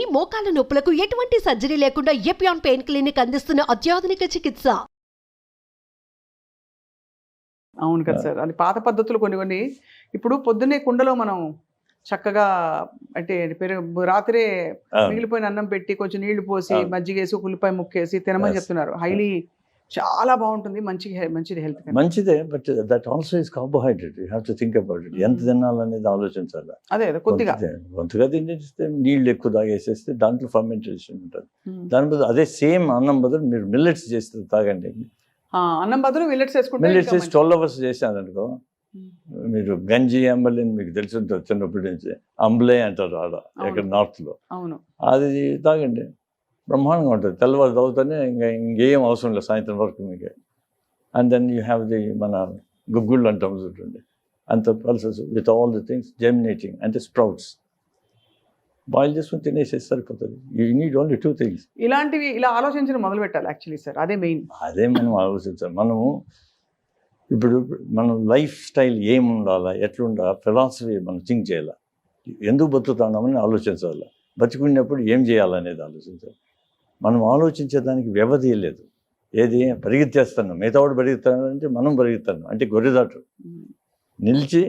మీ మోకాల నొప్పులకు ఎటువంటి సర్జరీ లేకుండా ఎపియాన్ పెయిన్ క్లినిక్ అందిస్తున్న అత్యాధునిక చికిత్స. అవును కదా సార్, అది పాత పద్ధతులు కొన్ని ఇప్పుడు పొద్దున్నే కుండలో మనం చక్కగా అంటే రాత్రే మిగిలిపోయిన అన్నం పెట్టి కొంచెం నీళ్లు పోసి మజ్జిగేసి ఉల్లిపాయ ముక్కేసి తినమని చెప్తున్నారు. హైలీ చాలా బాగుంటుంది, మంచిది హెల్త్ మంచిదే. But that also is carbohydrate. You have to think about it. ఎంత తినాలనేది ఆలోచించాలి. అదే కొద్దిగా తినేస్తే నీళ్ళు ఎక్కువ తాగేసేస్తే దాంట్లో ఫర్మెంటేషన్ ఉంటుంది. దాని బదులు అదే సేమ్ అన్నం బదులు మీరు మిల్లెట్స్ చేస్తే తాగండి. అన్నం బదులు మిల్లెట్స్ వేసుకుంటే మిల్లెట్స్ వేసి 12 hours చేశారనుకో, మీరు గంజి అంబలి అని మీకు తెలిసి ఉంటుంది చిన్నప్పటి నుంచి. అంబలే అంటారు ఆడ ఇక్కడ నార్త్లో. అది తాగండి, బ్రహ్మాండంగా ఉంటుంది. తెల్లవారు తాగుతానే ఇంకేం అవసరం లేదు సాయంత్రం వరకు మీకు. And then you have the మన గుగ్గుళ్ళు అంటాం చూడండి, అంత pulses with all the things germinating అంటే స్ప్రౌట్స్. బాయిల్ చేసుకుని తినేసేసి సరిపోతుంది. You need only 2 things. ఇలా ఆలోచించడం మొదలు పెట్టాలి యాక్చువల్లీ సార్, అదే మెయిన్. అదే మనం ఆలోచించాలి. మనము ఇప్పుడు మనం లైఫ్ స్టైల్ ఏముండాలా, ఎట్లుండాలా, ఫిలాసఫీ మనం థింక్ చేయాలి. ఎందుకు బతుకుతున్నామని ఆలోచించాలి. బతుకున్నప్పుడు ఏం చేయాలనేది ఆలోచించాలి. మనం ఆలోచించేదానికి వ్యవధి లేదు. ఏది పరిగెత్తేస్తున్నాం, మిగతావాడు పరిగెత్తానంటే మనం పరిగెత్తాను అంటే గొర్రెదాటు నిలిచి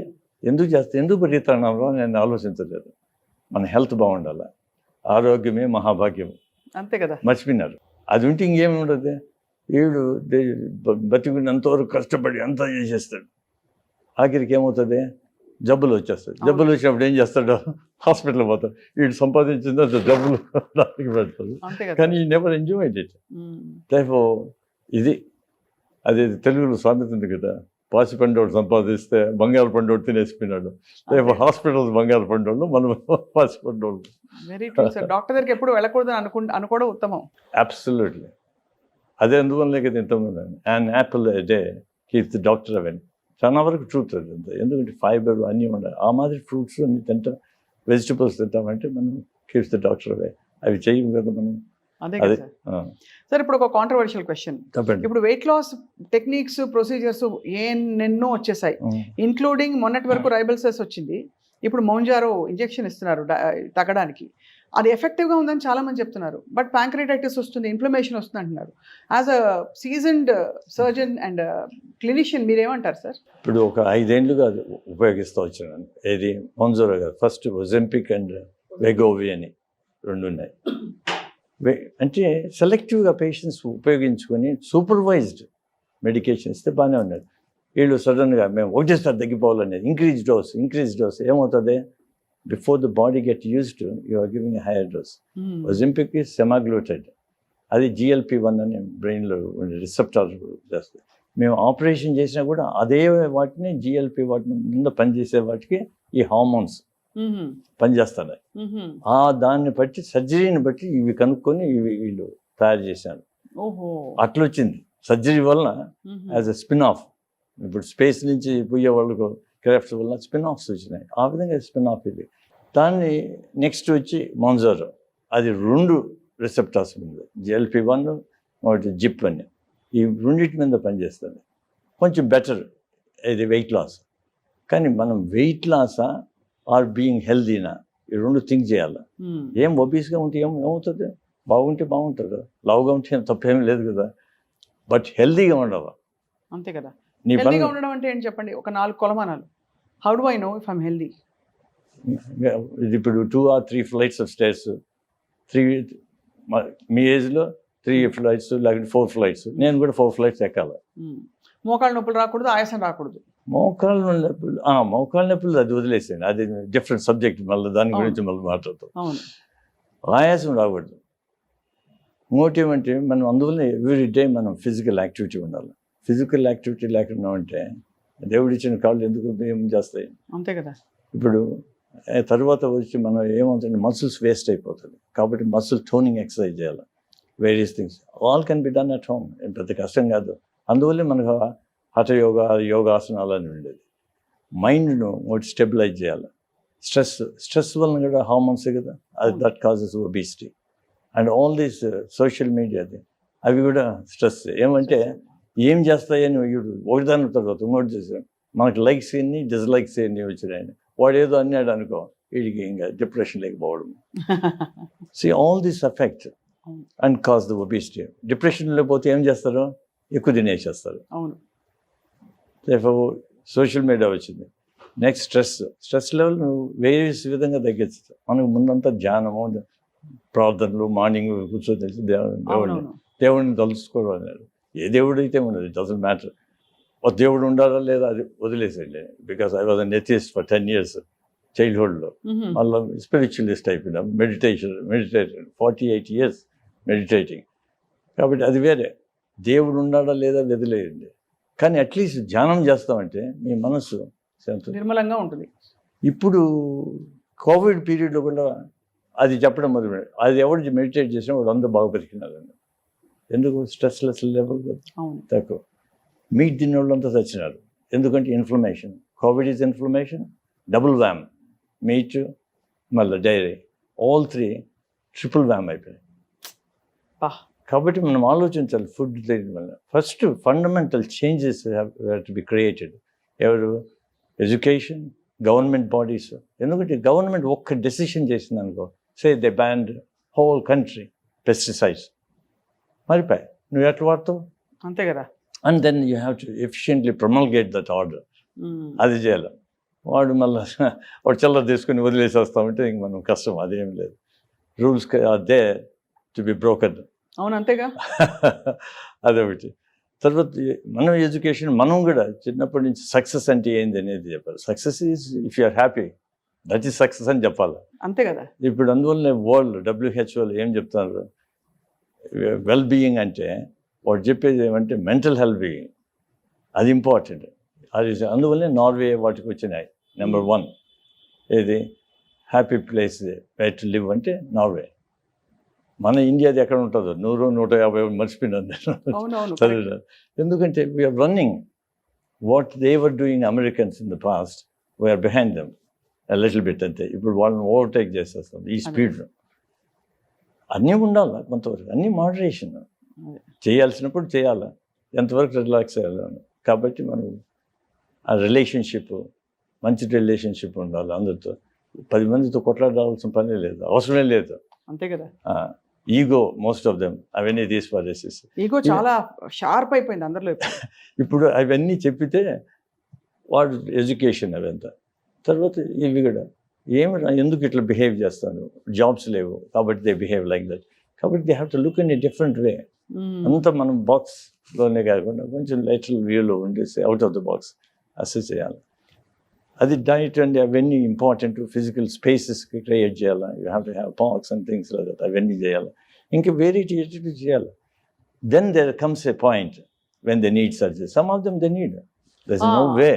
ఎందుకు పరిగెత్తున్నామో నేను ఆలోచించలేదు. మన హెల్త్ బాగుండాలి, ఆరోగ్యమే మహాభాగ్యం, అంతే కదా. మర్చిపోయినారు. అది ఉంటే ఇంకేమి ఉండదు. వీడు బతికినంతవరకు కష్టపడి అంతా చేసేస్తాడు, ఆఖరికి ఏమవుతుంది, జబ్బులు వచ్చేస్తాయి. జబ్బులు వచ్చినప్పుడు ఏం చేస్తాడు, హాస్పిటల్ పోతాడు. వీడు సంపాదించిందో జబ్బులు దానికి పెడతాడు, కానీ ఈ నెవర్ ఎంజాయ్డ్ ఇట్. ఇది అది తెలుగులో సామెత ఉంది కదా, పాసి పండోడు సంపాదిస్తే బంగారు పండోడు తినేసిపోయినాడు. రేపు హాస్పిటల్స్ బంగారు పండోళ్ళు, మనం పాసి పండోళ్ళు. Very true sir. డాక్టర్ దగ్గరికి ఎప్పుడు వెళ్ళకూడదు అనుకోవడం ఉత్తమం. అబ్సల్యూట్లీ. అదే అందువల్లే కదా ఇంతమంది and Apple day keeps the doctor అవన్నీ. చాలా వరకు ట్రూత్ అది అంతే. ఎందుకంటే ఫైబర్ అన్నీ ఉండాలి. ఆ మాదిరి ఫ్రూట్స్ అన్ని తింటాం, వెజిటబుల్స్ తింటామంటే మనం కీప్స్ ది డాక్టర్ అవే. అవి చేయం కదా మనం. అదే సార్. ఇప్పుడు ఒక కాంట్రవర్షియల్ క్వశ్చన్. ఇప్పుడు వెయిట్ లాస్ టెక్నిక్స్, ప్రొసీజర్స్ ఎన్నెన్నో వచ్చేసాయి, ఇంక్లూడింగ్ మొన్నటి వరకు రైబల్సెస్ వచ్చింది. ఇప్పుడు మౌంజారో ఇంజెక్షన్ ఇస్తున్నారు తగ్గడానికి. అది ఎఫెక్టివ్గా ఉందని చాలామంది చెప్తున్నారు. బట్ ప్యాంక్రియాటైటిస్ వస్తుంది, ఇన్ఫ్లమేషన్ వస్తుంది అంటున్నారు. As a seasoned surgeon and clinician మీరేమంటారు సార్? ఇప్పుడు ఒక 5 ఏళ్ళుగా ఉపయోగిస్తూ వచ్చాను. ఏది మౌంజారో కాదు, ఫస్ట్ ఒజెంపిక్ అండ్ వెగోవి అని 2 ఉన్నాయి. అంటే సెలెక్టివ్గా పేషెంట్స్ ఉపయోగించుకొని సూపర్వైజ్డ్ మెడికేషన్ ఇస్తే బాగానే ఉన్నది. వీళ్ళు సడన్గా మేము ఒకటేసారి తగ్గిపోవాలనేది ఇంక్రీజ్ డోస్ ఏమవుతుంది, before the body get used you are giving a higher dose. Ozempic is semaglutide, అది GLP-1 అని బ్రెయిన్లో ఉండే రిసెప్టార్ చేస్తుంది. మేము ఆపరేషన్ చేసినా కూడా అదే వాటిని GLP వాటిని ముందు పనిచేసే వాటికి ఈ హార్మోన్స్ పనిచేస్తాయి. దాన్ని బట్టి సర్జరీని బట్టి ఇవి కనుక్కొని వీళ్ళు తయారు చేశారు. అట్లొచ్చింది సర్జరీ వలన యాజ్ ఎ స్పిన్ ఆఫ్. ఇప్పుడు స్పేస్ నుంచి పోయే వాళ్ళకు క్రాఫ్ట్స్ వల్ల స్పిన్ ఆఫ్స్ వచ్చినాయి. ఆ విధంగా స్పిన్ ఆఫ్ ఇది. దాన్ని నెక్స్ట్ వచ్చి మౌంజారో, అది 2 రిసెప్టార్స్ మీద, GLP-1 ఒకటి జిప్ అని, ఈ 2 మీద పనిచేస్తుంది. కొంచెం బెటర్ ఇది వెయిట్ లాస్. కానీ మనం వెయిట్ లాసా ఆర్ బీయింగ్ హెల్దీనా, ఈ 2 థింక్ చేయాలి. ఏం ఒబీస్గా ఉంటే ఏమవుతుంది, బాగుంటే బాగుంటుంది కదా, లావుగా ఉంటే తప్పేమీ లేదు కదా, బట్ హెల్దీగా ఉండాలి. అంతే కదా. హెల్దీగా ఉండడం అంటే ఏంటి చెప్పండి, ఒక 4 కొలమానాలు. How do I know if I'm healthy? ఇప్పుడు 2 or 3 flights of stairs, 3 మీ ఏజ్లో 3 flights లేకపోతే 4 flights, నేను కూడా 4 flights ఎక్కాలి. మోకాళ్ళ నొప్పులు రాకూడదు, ఆయాసం రాకూడదు. మోకాళ్ళ నొప్పులు అది వదిలేసాను, అది డిఫరెంట్ సబ్జెక్ట్, మళ్ళీ దాని గురించి మళ్ళీ మాట్లాడతాం. ఆయాసం రాకూడదు. ఇంకోటి ఏమంటే మనం అందువల్ల ఎవ్రీ డే మనం ఫిజికల్ యాక్టివిటీ ఉండాలి. ఫిజికల్ యాక్టివిటీ లేకుండా ఉంటే దేవుడు ఇచ్చిన కాళ్ళు ఎందుకు ఏం చేస్తాయి, అంతే కదా. ఇప్పుడు తర్వాత వచ్చి మనం ఏమవుతుంది, మసిల్స్ వేస్ట్ అయిపోతుంది. కాబట్టి మసిల్ టోనింగ్ ఎక్సర్సైజ్ చేయాలి. Various things all can be done at home, పెద్ద కష్టం కాదు. అందువల్లే మనకు హఠ యోగాసనాలు అని ఉండేది. మైండ్ను ఒకటి స్టెబిలైజ్ చేయాలి. స్ట్రెస్ వలన కూడా హార్మోన్స్ కదా, అది that causes obesity. And all these social మీడియాది అవి కూడా స్ట్రెస్. ఏమంటే ఏం చేస్తాయని ఒకటిదాని తర్వాత ఇంకోటి చేసాం. మనకు లైక్స్ ఎన్ని డిస్లైక్స్ ఎన్ని వచ్చినాయని వాడు ఏదో అన్నాడు అనుకో, వీడికి ఇంకా డిప్రెషన్ లేకపోవడం. See, all this affect and cause the obesity. Depression లేకపోతే ఏం చేస్తారు? ఎక్కువ తినేసేస్తారు. అవును. సోషల్ మీడియా వచ్చింది. నెక్స్ట్ స్ట్రెస్ లెవెల్ నువ్వు వేరియస్ విధంగా తగ్గించు. మనకు ముందంతా ధ్యానము, ప్రార్థనలు, మార్నింగ్ కూర్చొని దేవుడిని తలుసుకోవడం అన్నాడు. ఏ దేవుడు అయితే ఉండదు, ఇట్ డజంట్ మ్యాటర్. ఒక దేవుడు ఉండాలా లేదా అది వదిలేసేయండి. Because I was an atheist for 10 years చైల్డ్హుడ్లో. మళ్ళీ స్పిరిచువలిస్ట్ అయిపోయినా, మెడిటేటెడ్ 48 years మెడిటేటింగ్. కాబట్టి అది వేరే. దేవుడు ఉన్నాడా లేదా వదిలేయండి. కానీ అట్లీస్ట్ ధ్యానం చేస్తామంటే మీ మనసు నిర్మలంగా ఉంటుంది. ఇప్పుడు కోవిడ్ పీరియడ్లో కూడా అది చెప్పడం మొదలు. అది ఎవరు మెడిటేట్ చేసినా వాడు అందరూ బాగా బతికినారండి. ఎందుకు? స్ట్రెస్లెస్ లెవెల్ తక్కువ. మీట్ తిన్న వాళ్ళంతా చచ్చినారు. ఎందుకంటే inflammation. COVID is inflammation, double wham. Meat మళ్ళీ డైరీ, ఆల్ 3 ట్రిపుల్ వ్యామ్ అయిపోయినాయి. కాబట్టి మనం ఆలోచించాలి ఫుడ్ తినడం వల్ల. First fundamental changes have to be created. ఎవరు? Education, government bodies. ఎందుకంటే గవర్నమెంట్ ఒక్క డెసిషన్ చేసింది అనుకో, say they banned whole country pesticides, మరిపోయి నువ్వు ఎట్లా వాడతావు? అంతే కదా. And then you have to efficiently promulgate that order. అది చేయాలి. వాడు మళ్ళీ వాడు చల్లర తీసుకుని వదిలేసి వస్తామంటే ఇంక మనం కష్టం. అదేం లేదు. Rules are there to be broken. అవును, అంతేగా. అదొకటి. తర్వాత మనం ఎడ్యుకేషన్, మనం కూడా చిన్నప్పటి నుంచి సక్సెస్ అంటే ఏంది అనేది చెప్పాలి. Success is if you are happy, that is success అని చెప్పాలి. అంతే కదా. ఇప్పుడు అందువల్లనే వరల్డ్ WHO ఏం చెప్తున్నారు? వెల్ బీయింగ్ అంటే వాడు చెప్పేది ఏమంటే మెంటల్ హెల్త్ బీయింగ్, అది ఇంపార్టెంట్. అది అందువల్లనే నార్వే వాటికి వచ్చినాయి. నెంబర్ 1 ఏది? Happy place where to live అంటే నార్వే. మన ఇండియాది ఎక్కడ ఉంటుందో 100-150 మర్చిపోయినాను చదివిన. ఎందుకంటే we are running what they were doing Americans in the past, we are behind them little bit అంతే. ఇప్పుడు వాళ్ళని ఓవర్టేక్ చేసేస్తాం ఈ స్పీడ్లో. అన్నీ ఉండాలి కొంతవరకు, అన్నీ మోడరేషన్. చేయాల్సినప్పుడు చేయాలి, ఎంతవరకు రిలాక్స్ అయ్యాలి. కాబట్టి మనం ఆ రిలేషన్షిప్, మంచి రిలేషన్షిప్ ఉండాలి అందరితో. 10 మందితో కొట్లాడాల్సిన పనే లేదు, అవసరమే లేదు. అంతే కదా. ఈగో మోస్ట్ ఆఫ్ దెమ్, అవన్నీ తీసిపారేసేసి ఈగో చాలా షార్ప్ అయిపోయింది అందరిలో. ఇప్పుడు అవన్నీ చెప్పితే వాడు ఎడ్యుకేషన్ అవంతా. తర్వాత ఇవి కూడా ఎందుకు ఇట్లా బిహేవ్ చేస్తాను, జాబ్స్ లేవు కాబట్టి దే బిహేవ్ లైక్ దట్. కాబట్టి they have to look in a different way. అంతా మనం బాక్స్లోనే కాకుండా కొంచెం లైటల్ వ్యూలో ఉండేసి out of the box assess చేయాలి. అది డైట్ అండ్ అవన్నీ ఇంపార్టెంట్. ఫిజికల్ స్పేసెస్కి క్రియేట్ చేయాలి. You have to have parks and things like that. అవన్నీ చేయాలి. ఇంకా వెరైటీ చేయాలి. Then there comes a point when they need surgery. Some of them they need, there is no way.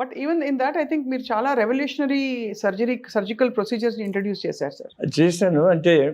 But even in that I think మీరు చాలా revolutionary surgical procedures introduce చేశారు sir. చేశాను అంటే